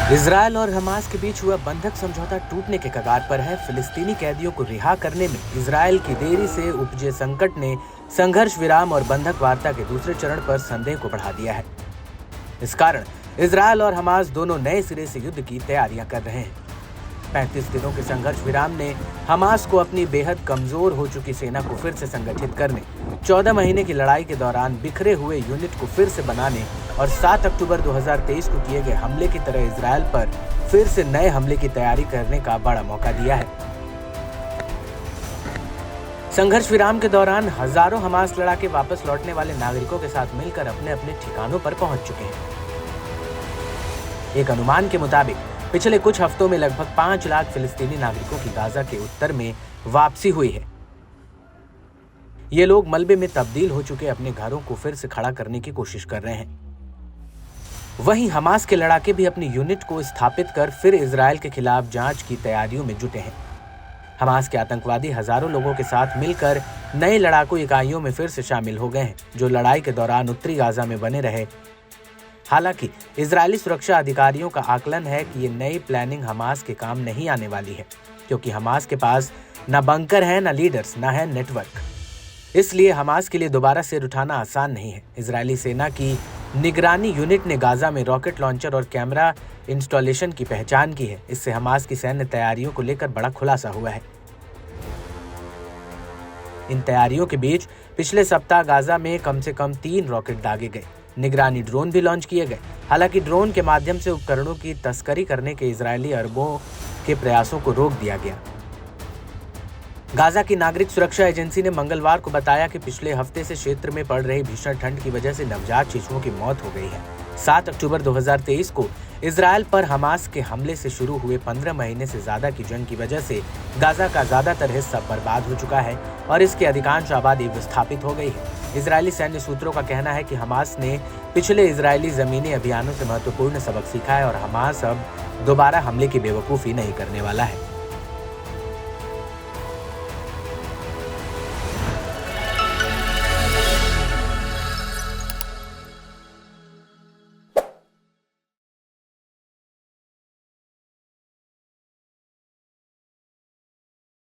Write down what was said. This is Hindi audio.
इजरायल और हमास के बीच हुआ बंधक समझौता टूटने के कगार पर है। फिलिस्तीनी कैदियों को रिहा करने में इजरायल की देरी से उपजे संकट ने संघर्ष विराम और बंधक वार्ता के दूसरे चरण पर संदेह को बढ़ा दिया है। इस कारण इजरायल और हमास दोनों नए सिरे से युद्ध की तैयारियां कर रहे हैं। 35 दिनों के संघर्ष विराम ने हमास को अपनी बेहद कमजोर हो चुकी सेना को फिर से संगठित करने, 14 महीने की लड़ाई के दौरान बिखरे हुए यूनिट को फिर से बनाने और 7 अक्टूबर 2023 को किए गए हमले की तरह इजरायल पर फिर से नए हमले की तैयारी करने का बड़ा मौका दिया है। संघर्ष विराम के दौरान हजारों हमास लड़ाके वापस लौटने वाले नागरिकों के साथ मिलकर अपने अपने ठिकानों पर पहुंच चुके हैं। एक अनुमान के मुताबिक पिछले कुछ हफ्तों में लगभग 5 लाख फिलिस्तीनी नागरिकों की गाजा के उत्तर में वापसी हुई है। ये लोग मलबे में तब्दील हो चुके अपने घरों को फिर से खड़ा करने की कोशिश कर रहे हैं। वहीं हमास के लड़ाके भी अपनी यूनिट को स्थापित कर फिर इजरायल के खिलाफ जांच की तैयारियों में जुटे हैं। हमास के आतंकवादी हजारों लोगों के साथ मिलकर नए लड़ाकू इकाइयों में फिर से शामिल हो गए हैं, जो लड़ाई के दौरान उत्तरी गाजा में बने रहे। हालांकि इजरायली सुरक्षा अधिकारियों का आकलन है कि ये नई प्लानिंग हमास के काम नहीं आने वाली है, क्योंकि हमास के पास न बंकर है, न लीडर्स, न है नेटवर्क। इसलिए हमास के लिए दोबारा सिर उठाना आसान नहीं है। इजरायली सेना की निगरानी यूनिट ने गाजा में रॉकेट लॉन्चर और कैमरा इंस्टॉलेशन की पहचान की है। इससे हमास की सैन्य तैयारियों को लेकर बड़ा खुलासा हुआ है। इन तैयारियों के बीच पिछले सप्ताह गाजा में कम से कम 3 रॉकेट दागे गए। निगरानी ड्रोन भी लॉन्च किए गए। हालांकि ड्रोन के माध्यम से उपकरणों की तस्करी करने के इजरायली अरबों के प्रयासों को रोक दिया गया। गाजा की नागरिक सुरक्षा एजेंसी ने मंगलवार को बताया कि पिछले हफ्ते से क्षेत्र में पड़ रही भीषण ठंड की वजह से नवजात शिशुओं की मौत हो गई है। 7 अक्टूबर 2023 को इजरायल पर हमास के हमले से शुरू हुए 15 महीने से ज्यादा की जंग की वजह से गाजा का ज्यादातर हिस्सा बर्बाद हो चुका है और इसकी अधिकांश आबादी विस्थापित हो गई है। इजरायली सैन्य सूत्रों का कहना है कि हमास ने पिछले इजरायली जमीनी अभियानों से महत्वपूर्ण सबक सीखा है और हमास अब दोबारा हमले की बेवकूफ़ी नहीं करने वाला है।